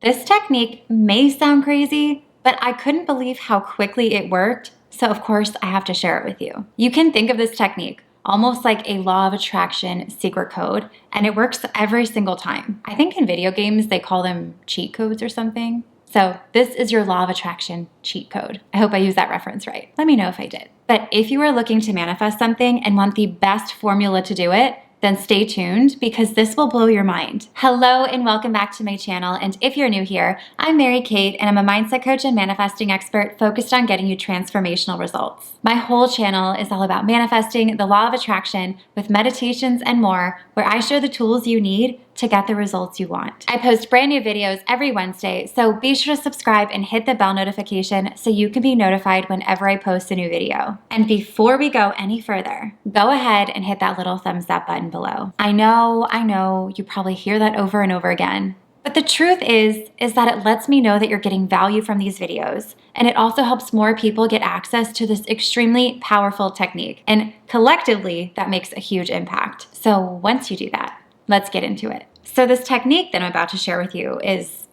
This technique may sound crazy, but I couldn't believe how quickly it worked, so of course I have to share it with you. You can think of this technique almost like a law of attraction secret code, and it works every single time. I think in video games they call them cheat codes or something. So this is your law of attraction cheat code. I hope I used that reference right. Let me know if I did. But if you are looking to manifest something and want the best formula to do it, then stay tuned because this will blow your mind. Hello and welcome back to my channel. And if you're new here, I'm Mary Kate and I'm a mindset coach and manifesting expert focused on getting you transformational results. My whole channel is all about manifesting the law of attraction with meditations and more, where I share the tools you need to get the results you want. I post brand new videos every Wednesday, so be sure to subscribe and hit the bell notification so you can be notified whenever I post a new video. And before we go any further, go ahead and hit that little thumbs up button below. I know, you probably hear that over and over again. But the truth is that it lets me know that you're getting value from these videos, and it also helps more people get access to this extremely powerful technique. And collectively, that makes a huge impact. So once you do that, let's get into it. So this technique that I'm about to share with you is,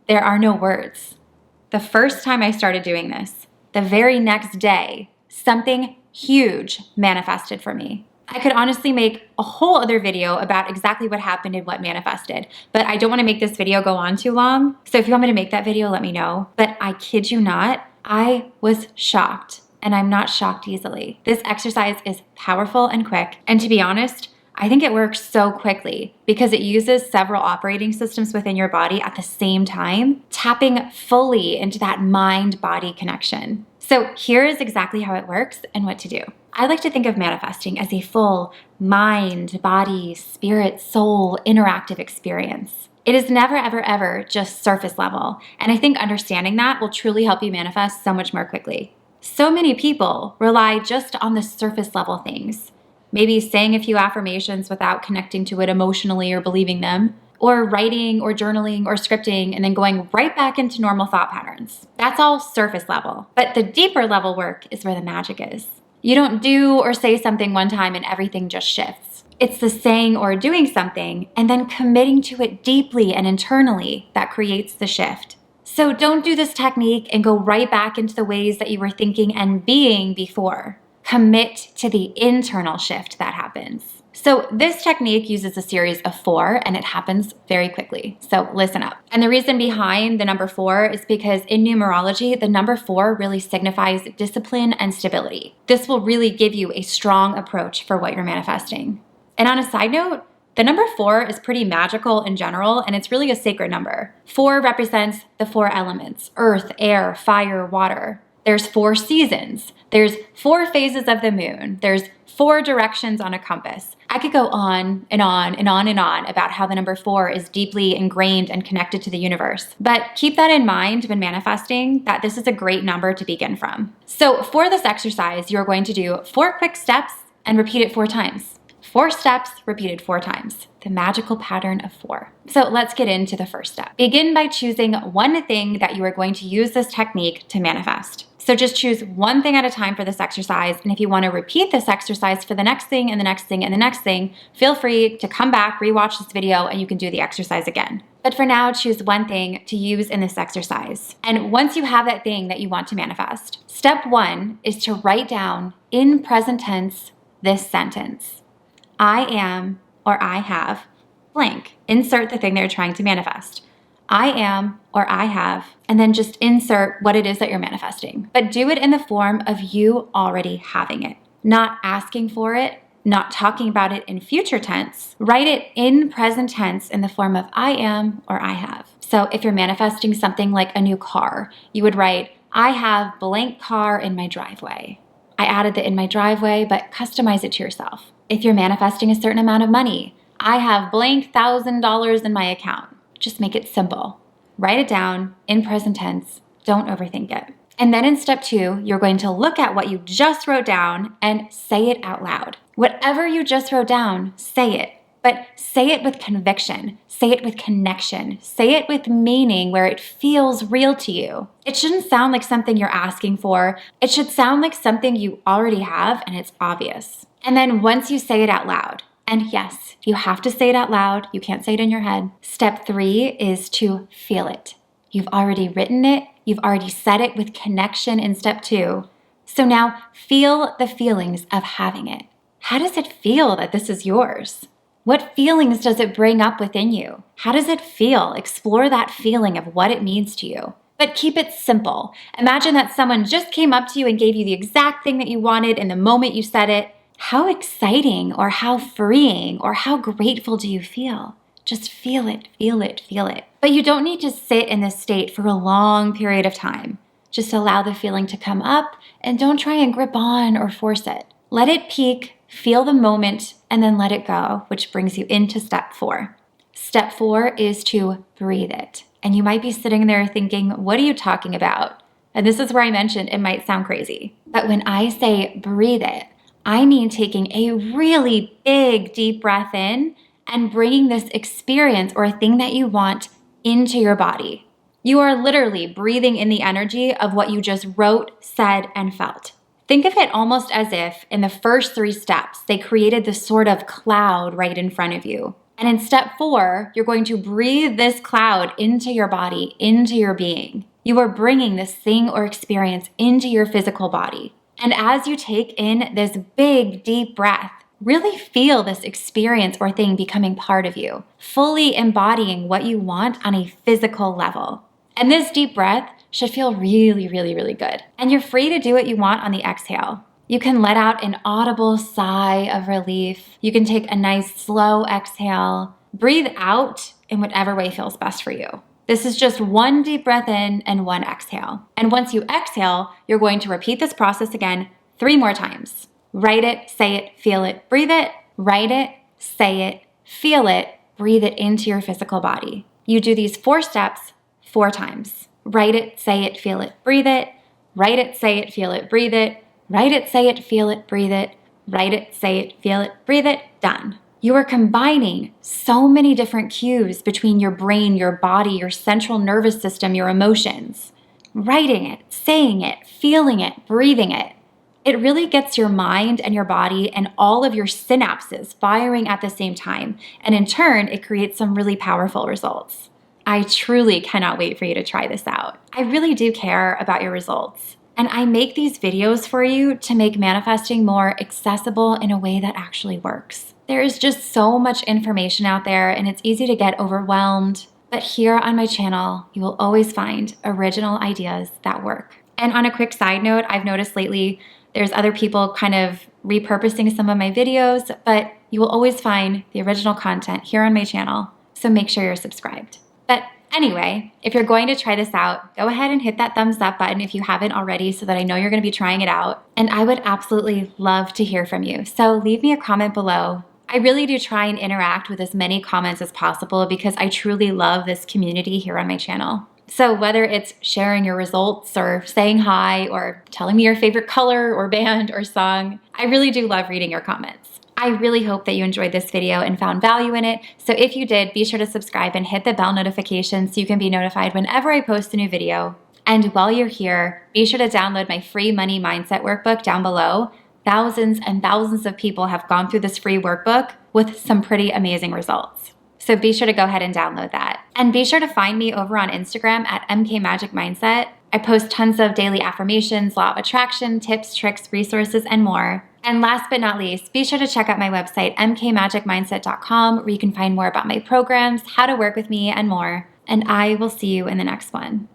there are no words. The first time I started doing this, the very next day, something huge manifested for me. I could honestly make a whole other video about exactly what happened and what manifested, but I don't want to make this video go on too long. So if you want me to make that video, let me know. But I kid you not, I was shocked, and I'm not shocked easily. This exercise is powerful and quick, and to be honest, I think it works so quickly because it uses several operating systems within your body at the same time, tapping fully into that mind-body connection. So here is exactly how it works and what to do. I like to think of manifesting as a full mind, body, spirit, soul interactive experience. It is never, ever, ever just surface level. And I think understanding that will truly help you manifest so much more quickly. So many people rely just on the surface level things. Maybe saying a few affirmations without connecting to it emotionally or believing them, or writing or journaling or scripting and then going right back into normal thought patterns. That's all surface level. But the deeper level work is where the magic is. You don't do or say something one time and everything just shifts. It's the saying or doing something and then committing to it deeply and internally that creates the shift. So don't do this technique and go right back into the ways that you were thinking and being before. Commit to the internal shift that happens. So this technique uses a series of 4 and it happens very quickly. So listen up. And the reason behind the number 4 is because in numerology, the number 4 really signifies discipline and stability. This will really give you a strong approach for what you're manifesting. And on a side note, the number 4 is pretty magical in general, and it's really a sacred number. 4 represents the 4 elements: earth, air, fire, water. There's 4 seasons. There's 4 phases of the moon. There's 4 directions on a compass. I could go on and on and on and on about how the number 4 is deeply ingrained and connected to the universe. But keep that in mind when manifesting, that this is a great number to begin from. So for this exercise, you're going to do 4 quick steps and repeat it 4 times. 4 steps repeated 4 times. The magical pattern of 4. So let's get into the first step. Begin by choosing one thing that you are going to use this technique to manifest. So just choose one thing at a time for this exercise. And if you want to repeat this exercise for the next thing and the next thing and the next thing, feel free to come back, rewatch this video, and you can do the exercise again. But for now, choose one thing to use in this exercise. And once you have that thing that you want to manifest, step 1 is to write down in present tense this sentence: I am, or I have, blank. Insert the thing they're trying to manifest. I am, or I have, and then just insert what it is that you're manifesting. But do it in the form of you already having it, not asking for it, not talking about it in future tense. Write it in present tense in the form of I am, or I have. So if you're manifesting something like a new car, you would write, I have blank car in my driveway. I added the in my driveway, but customize it to yourself. If you're manifesting a certain amount of money, I have blank $1,000 in my account. Just make it simple. Write it down in present tense. Don't overthink it. And then in step 2, you're going to look at what you just wrote down and say it out loud. Whatever you just wrote down, say it. But say it with conviction. Say it with connection. Say it with meaning where it feels real to you. It shouldn't sound like something you're asking for. It should sound like something you already have and it's obvious. And then once you say it out loud, And yes, you have to say it out loud. You can't say it in your head. Step 3 is to feel it. You've already written it. You've already said it with connection in step 2. So now feel the feelings of having it. How does it feel that this is yours? What feelings does it bring up within you? How does it feel? Explore that feeling of what it means to you. But keep it simple. Imagine that someone just came up to you and gave you the exact thing that you wanted in the moment you said it. How exciting or how freeing or how grateful do you feel? Just feel it, feel it, feel it. But you don't need to sit in this state for a long period of time. Just allow the feeling to come up and don't try and grip on or force it. Let it peak, feel the moment, and then let it go, which brings you into step 4. Step 4 is to breathe it. And you might be sitting there thinking, what are you talking about? And this is where I mentioned it might sound crazy. But when I say breathe it, I mean taking a really big, deep breath in and bringing this experience or thing that you want into your body. You are literally breathing in the energy of what you just wrote, said, and felt. Think of it almost as if in the first 3 steps, they created this sort of cloud right in front of you. And in step 4, you're going to breathe this cloud into your body, into your being. You are bringing this thing or experience into your physical body. And as you take in this big, deep breath, really feel this experience or thing becoming part of you, fully embodying what you want on a physical level. And this deep breath should feel really, really, really good. And you're free to do what you want on the exhale. You can let out an audible sigh of relief. You can take a nice slow exhale. Breathe out in whatever way feels best for you. This is just 1 deep breath in and 1 exhale. And once you exhale, you're going to repeat this process again 3 more times. Write it, say it, feel it, breathe it. Write it, say it, feel it, breathe it into your physical body. You do these 4 steps 4 times. Write it, say it, feel it, breathe it. Write it, say it, feel it, breathe it. Write it, say it, feel it, breathe it. Write it, say it, feel it, breathe it. Done. You are combining so many different cues between your brain, your body, your central nervous system, your emotions. Writing it, saying it, feeling it, breathing it. It really gets your mind and your body and all of your synapses firing at the same time. And in turn, it creates some really powerful results. I truly cannot wait for you to try this out. I really do care about your results. And I make these videos for you to make manifesting more accessible in a way that actually works. There is just so much information out there and it's easy to get overwhelmed. But here on my channel, you will always find original ideas that work. And on a quick side note, I've noticed lately there's other people kind of repurposing some of my videos, but you will always find the original content here on my channel. So make sure you're subscribed. But anyway, if you're going to try this out, go ahead and hit that thumbs up button if you haven't already so that I know you're going to be trying it out. And I would absolutely love to hear from you. So leave me a comment below. I really do try and interact with as many comments as possible because I truly love this community here on my channel. So whether it's sharing your results or saying hi or telling me your favorite color or band or song, I really do love reading your comments. I really hope that you enjoyed this video and found value in it. So if you did, be sure to subscribe and hit the bell notification so you can be notified whenever I post a new video. And while you're here, be sure to download my free money mindset workbook down below. Thousands and thousands of people have gone through this free workbook with some pretty amazing results. So be sure to go ahead and download that. And be sure to find me over on Instagram at MK Magic Mindset. I post tons of daily affirmations, law of attraction, tips, tricks, resources, and more. And last but not least, be sure to check out my website, mkmagicmindset.com, where you can find more about my programs, how to work with me, and more. And I will see you in the next one.